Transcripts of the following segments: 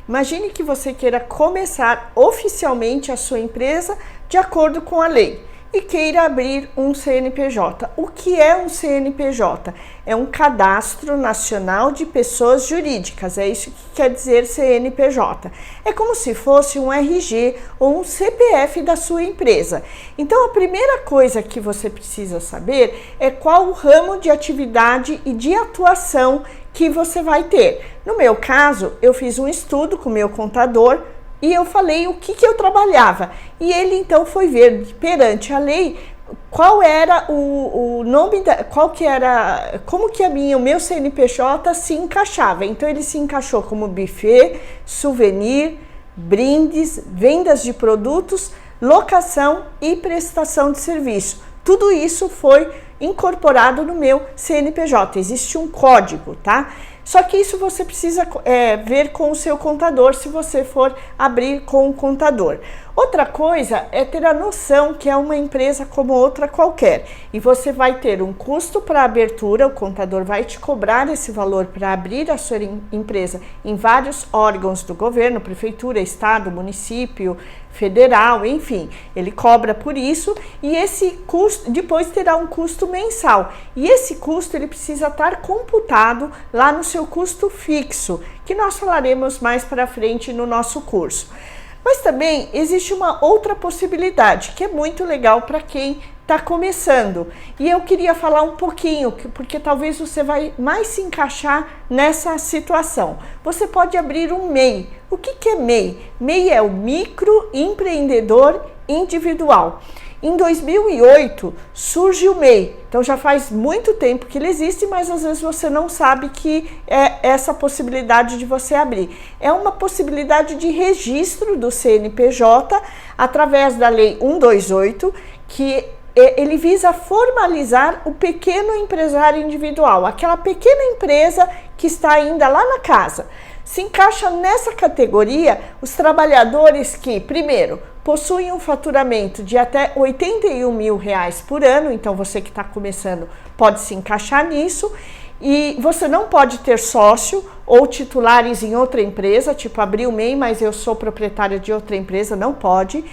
Imagine que você queira começar oficialmente a sua empresa de acordo com a lei e queira abrir um CNPJ. O que é um CNPJ? É um Cadastro Nacional de Pessoas Jurídicas, é isso que quer dizer CNPJ. É como se fosse um RG ou um CPF da sua empresa. Então, a primeira coisa que você precisa saber é qual o ramo de atividade e de atuação que você vai ter. No meu caso, eu fiz um estudo com o meu contador e eu falei o que eu trabalhava. E ele então foi ver perante a lei qual era o nome como que o meu CNPJ se encaixava. Então ele se encaixou como buffet, souvenir, brindes, vendas de produtos, locação e prestação de serviço. Tudo isso foi incorporado no meu CNPJ. Existe um código, tá? Só que isso você precisa ver com o seu contador, se você for abrir com o contador. Outra coisa é ter a noção que é uma empresa como outra qualquer. E você vai ter um custo para abertura, o contador vai te cobrar esse valor para abrir a sua empresa em vários órgãos do governo, prefeitura, estado, município, federal, enfim, ele cobra por isso e esse custo depois terá um custo mensal. E esse custo ele precisa estar computado lá no seu custo fixo, que nós falaremos mais para frente no nosso curso. Mas também existe uma outra possibilidade que é muito legal para quem está começando. E eu queria falar um pouquinho, porque talvez você vai mais se encaixar nessa situação. Você pode abrir um MEI. O que é MEI? MEI é o microempreendedor individual. Em 2008 surge o MEI, então já faz muito tempo que ele existe, mas às vezes você não sabe que é essa possibilidade de você abrir. É uma possibilidade de registro do CNPJ através da Lei 128, que ele visa formalizar o pequeno empresário individual, aquela pequena empresa que está ainda lá na casa. Se encaixa nessa categoria os trabalhadores que, primeiro, possuem um faturamento de até R$81 mil por ano, então você que está começando pode se encaixar nisso, e você não pode ter sócio ou titulares em outra empresa, tipo abrir o MEI, mas eu sou proprietária de outra empresa, não pode.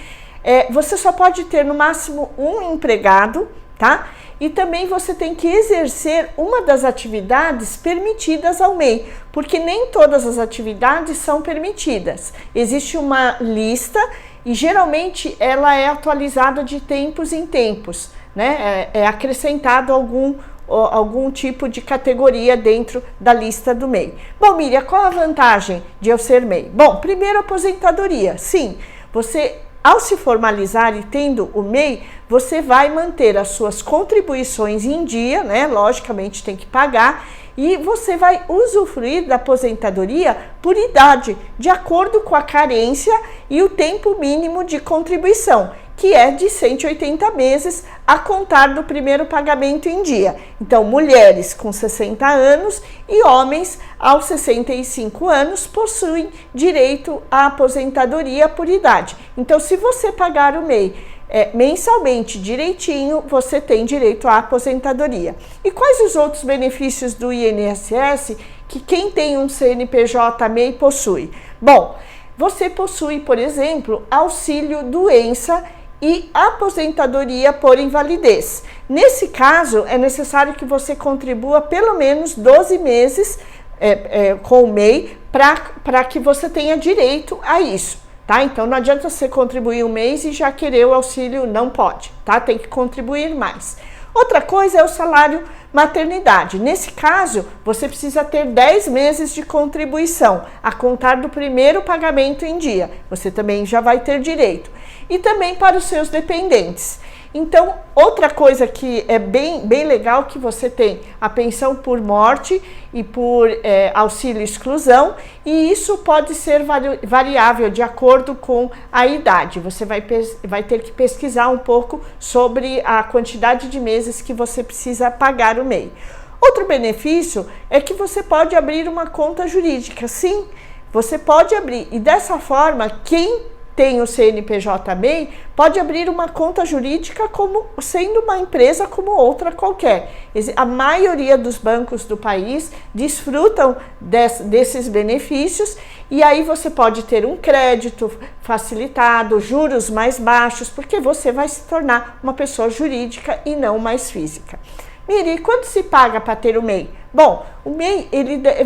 Você só pode ter no máximo um empregado, tá? E também você tem que exercer uma das atividades permitidas ao MEI, porque nem todas as atividades são permitidas. Existe uma lista e geralmente ela é atualizada de tempos em tempos, né? É acrescentado algum tipo de categoria dentro da lista do MEI. Bom, Miriam, qual a vantagem de eu ser MEI? Bom, primeiro, aposentadoria. Sim, você, ao se formalizar e tendo o MEI, você vai manter as suas contribuições em dia, né? Logicamente tem que pagar, e você vai usufruir da aposentadoria por idade, de acordo com a carência e o tempo mínimo de contribuição, que é de 180 meses a contar do primeiro pagamento em dia. Então, mulheres com 60 anos e homens aos 65 anos possuem direito à aposentadoria por idade. Então, se você pagar o MEI mensalmente direitinho, você tem direito à aposentadoria. E quais os outros benefícios do INSS que quem tem um CNPJ MEI possui? Bom, você possui, por exemplo, auxílio doença e aposentadoria por invalidez. Nesse caso, é necessário que você contribua pelo menos 12 meses com o MEI para que você tenha direito a isso. Tá? Então não adianta você contribuir um mês e já querer o auxílio, não pode, tá? Tem que contribuir mais. Outra coisa é o salário maternidade. Nesse caso, você precisa ter 10 meses de contribuição, a contar do primeiro pagamento em dia. Você também já vai ter direito. E também para os seus dependentes. Então, outra coisa que é bem legal que você tem a pensão por morte e por auxílio exclusão, e isso pode ser variável de acordo com a idade. Você vai ter que pesquisar um pouco sobre a quantidade de meses que você precisa pagar o MEI. Outro benefício é que você pode abrir uma conta jurídica. Sim, você pode abrir, e dessa forma, quem tem o CNPJ MEI, pode abrir uma conta jurídica como sendo uma empresa como outra qualquer. A maioria dos bancos do país desfrutam desses benefícios e aí você pode ter um crédito facilitado, juros mais baixos, porque você vai se tornar uma pessoa jurídica e não mais física. Miri, quanto se paga para ter o MEI? Bom, o MEI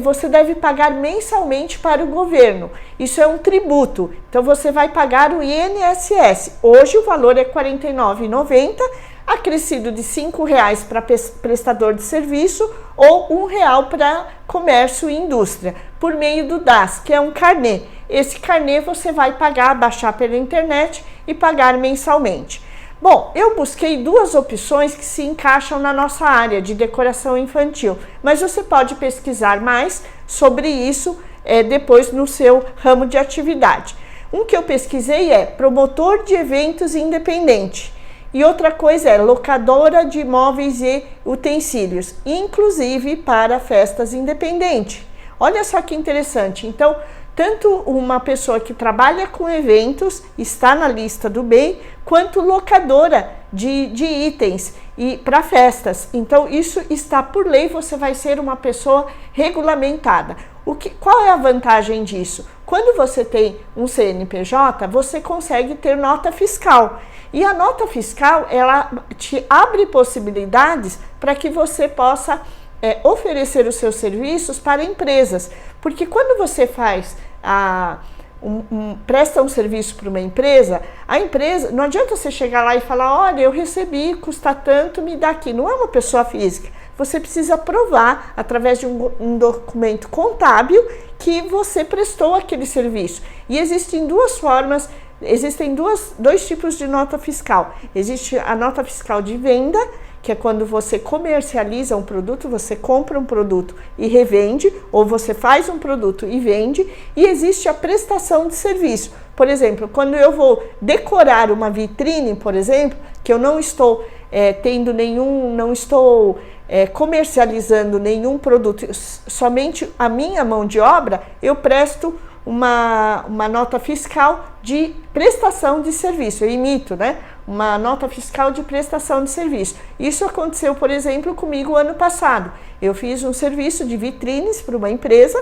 você deve pagar mensalmente para o governo. Isso é um tributo. Então você vai pagar o INSS. Hoje o valor é R$ 49,90, acrescido de R$ 5,00 para prestador de serviço ou R$ 1,00 para comércio e indústria, por meio do DAS, que é um carnê. Esse carnê você vai pagar, baixar pela internet e pagar mensalmente. Bom, eu busquei duas opções que se encaixam na nossa área de decoração infantil, mas você pode pesquisar mais sobre isso depois no seu ramo de atividade. Um que eu pesquisei é promotor de eventos independente e outra coisa é locadora de imóveis e utensílios, inclusive para festas independentes. Olha só que interessante. Então, tanto uma pessoa que trabalha com eventos está na lista do MEI, quanto locadora de itens e para festas. Então, isso está por lei, você vai ser uma pessoa regulamentada. Qual é a vantagem disso? Quando você tem um CNPJ, você consegue ter nota fiscal. E a nota fiscal, ela te abre possibilidades para que você possa oferecer os seus serviços para empresas. Porque quando você faz presta um serviço para uma empresa, a empresa, não adianta você chegar lá e falar, olha, eu recebi, custa tanto, me dá aqui. Não é uma pessoa física. Você precisa provar, através de um documento contábil, que você prestou aquele serviço. E existem duas formas, existem dois tipos de nota fiscal. Existe a nota fiscal de venda, que é quando você comercializa um produto, você compra um produto e revende, ou você faz um produto e vende, e existe a prestação de serviço. Por exemplo, quando eu vou decorar uma vitrine, por exemplo, que eu não estou comercializando nenhum produto, somente a minha mão de obra, eu presto uma nota fiscal de prestação de serviço, eu emito, uma nota fiscal de prestação de serviço. Isso aconteceu, por exemplo, comigo ano passado. Eu fiz um serviço de vitrines para uma empresa,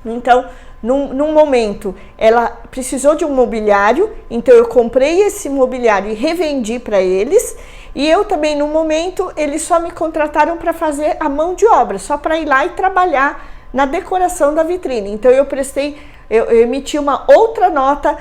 então, num momento, ela precisou de um mobiliário, então eu comprei esse mobiliário e revendi para eles, e eu também, num momento, eles só me contrataram para fazer a mão de obra, só para ir lá e trabalhar na decoração da vitrine. Então, eu emiti uma outra nota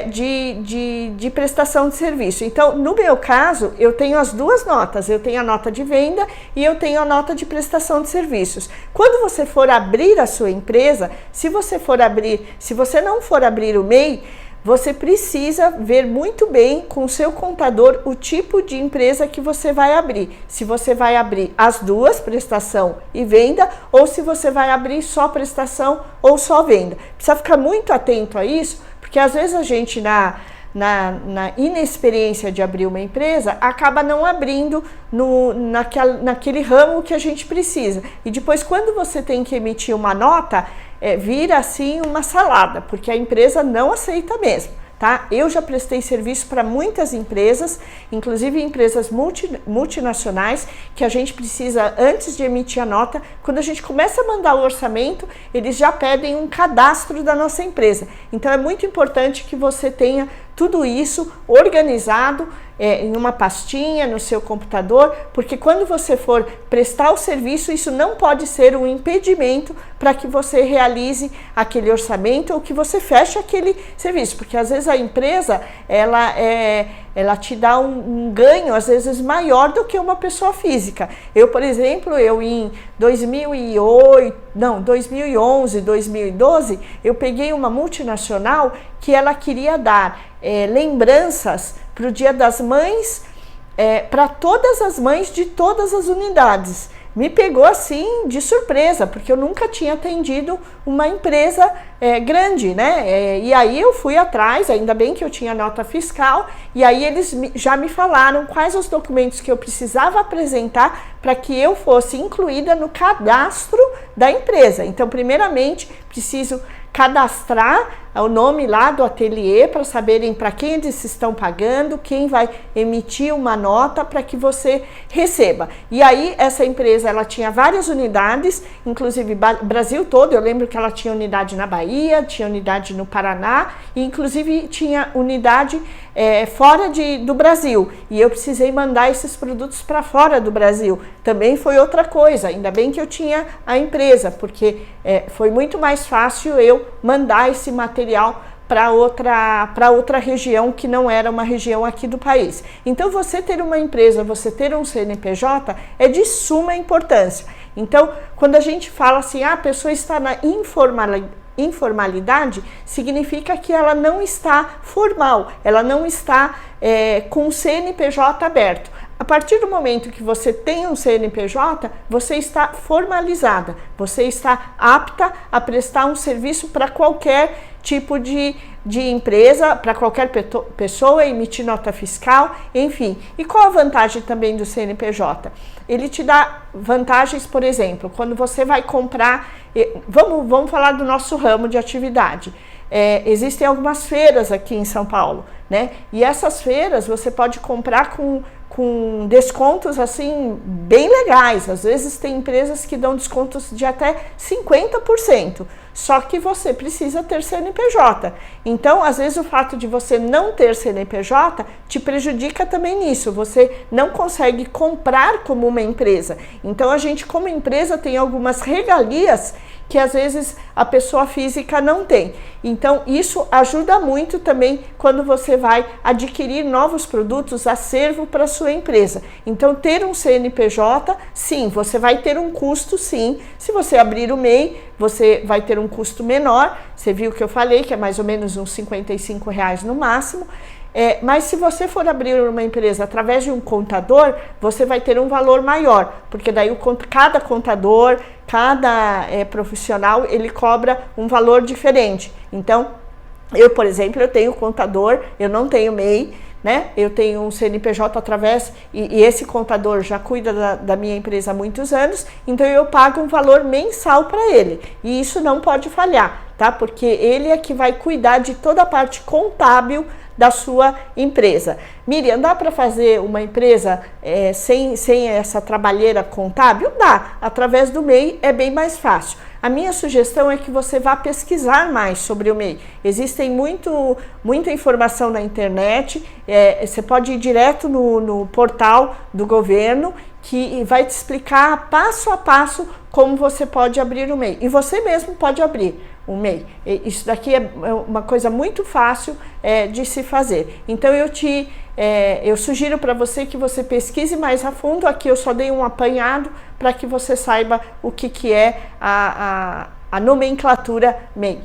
de prestação de serviço. Então, no meu caso, eu tenho as duas notas. Eu tenho a nota de venda e eu tenho a nota de prestação de serviços. Quando você for abrir a sua empresa, se você não for abrir o MEI, você precisa ver muito bem com o seu contador o tipo de empresa que você vai abrir. Se você vai abrir as duas, prestação e venda, ou se você vai abrir só prestação ou só venda. Precisa ficar muito atento a isso, porque às vezes a gente na inexperiência de abrir uma empresa, acaba não abrindo naquele ramo que a gente precisa. E depois, quando você tem que emitir uma nota, vira assim uma salada, porque a empresa não aceita mesmo, tá? Eu já prestei serviço para muitas empresas, inclusive empresas multinacionais, que a gente precisa, antes de emitir a nota, quando a gente começa a mandar o orçamento, eles já pedem um cadastro da nossa empresa. Então é muito importante que você tenha tudo isso organizado em uma pastinha no seu computador, porque quando você for prestar o serviço, isso não pode ser um impedimento para que você realize aquele orçamento ou que você feche aquele serviço, porque às vezes a empresa ela te dá um ganho às vezes maior do que uma pessoa física. Eu, por exemplo, em 2011, 2012, eu peguei uma multinacional que ela queria dar lembranças para o Dia das Mães, para todas as mães de todas as unidades. Me pegou assim de surpresa, porque eu nunca tinha atendido uma empresa grande, e aí eu fui atrás, ainda bem que eu tinha nota fiscal, e aí eles já me falaram quais os documentos que eu precisava apresentar para que eu fosse incluída no cadastro da empresa. Então, primeiramente, preciso cadastrar o nome lá do ateliê para saberem para quem eles estão pagando, quem vai emitir uma nota para que você receba. E aí essa empresa, ela tinha várias unidades, inclusive Brasil todo. Eu lembro que ela tinha unidade na Bahia, tinha unidade no Paraná e inclusive tinha unidade fora do Brasil. E eu precisei mandar esses produtos para fora do Brasil. Também foi outra coisa, ainda bem que eu tinha a empresa, porque foi muito mais fácil eu mandar esse material para outra região que não era uma região aqui do país. Então, você ter uma empresa, você ter um CNPJ é de suma importância. Então, quando a gente fala assim, a pessoa está na informalidade, significa que ela não está formal, ela não está com o CNPJ aberto. A partir do momento que você tem um CNPJ, você está formalizada, você está apta a prestar um serviço para qualquer tipo de empresa, para qualquer pessoa, emitir nota fiscal, enfim. E qual a vantagem também do CNPJ? Ele te dá vantagens, por exemplo, quando você vai comprar, vamos falar do nosso ramo de atividade. Existem algumas feiras aqui em São Paulo, né? E essas feiras você pode comprar com descontos assim bem legais. Às vezes tem empresas que dão descontos de até 50%, só que você precisa ter CNPJ. Então, às vezes o fato de você não ter CNPJ te prejudica também nisso. Você não consegue comprar como uma empresa. Então, a gente como empresa tem algumas regalias que às vezes a pessoa física não tem. Então, isso ajuda muito também quando você vai adquirir novos produtos, acervo para sua empresa. Então, ter um CNPJ, sim, você vai ter um custo, sim. Se você abrir o MEI, você vai ter um custo menor. Você viu que eu falei que é mais ou menos uns R$55 no máximo. Mas se você for abrir uma empresa através de um contador, você vai ter um valor maior, porque daí cada contador, cada profissional, ele cobra um valor diferente. Então, eu, por exemplo, eu tenho contador, eu não tenho MEI, né? Eu tenho um CNPJ através, e esse contador já cuida da minha empresa há muitos anos, então eu pago um valor mensal para ele, e isso não pode falhar, tá? Porque ele é que vai cuidar de toda a parte contábil da sua empresa. Miriam, dá para fazer uma empresa sem essa trabalheira contábil? Dá, através do MEI é bem mais fácil. A minha sugestão é que você vá pesquisar mais sobre o MEI. Existem muita informação na internet, você pode ir direto no portal do governo, que vai te explicar passo a passo como você pode abrir o MEI. E você mesmo pode abrir o MEI. Isso daqui é uma coisa muito fácil de se fazer. Então eu sugiro para você que você pesquise mais a fundo. Aqui eu só dei um apanhado para que você saiba o que é a nomenclatura MEI.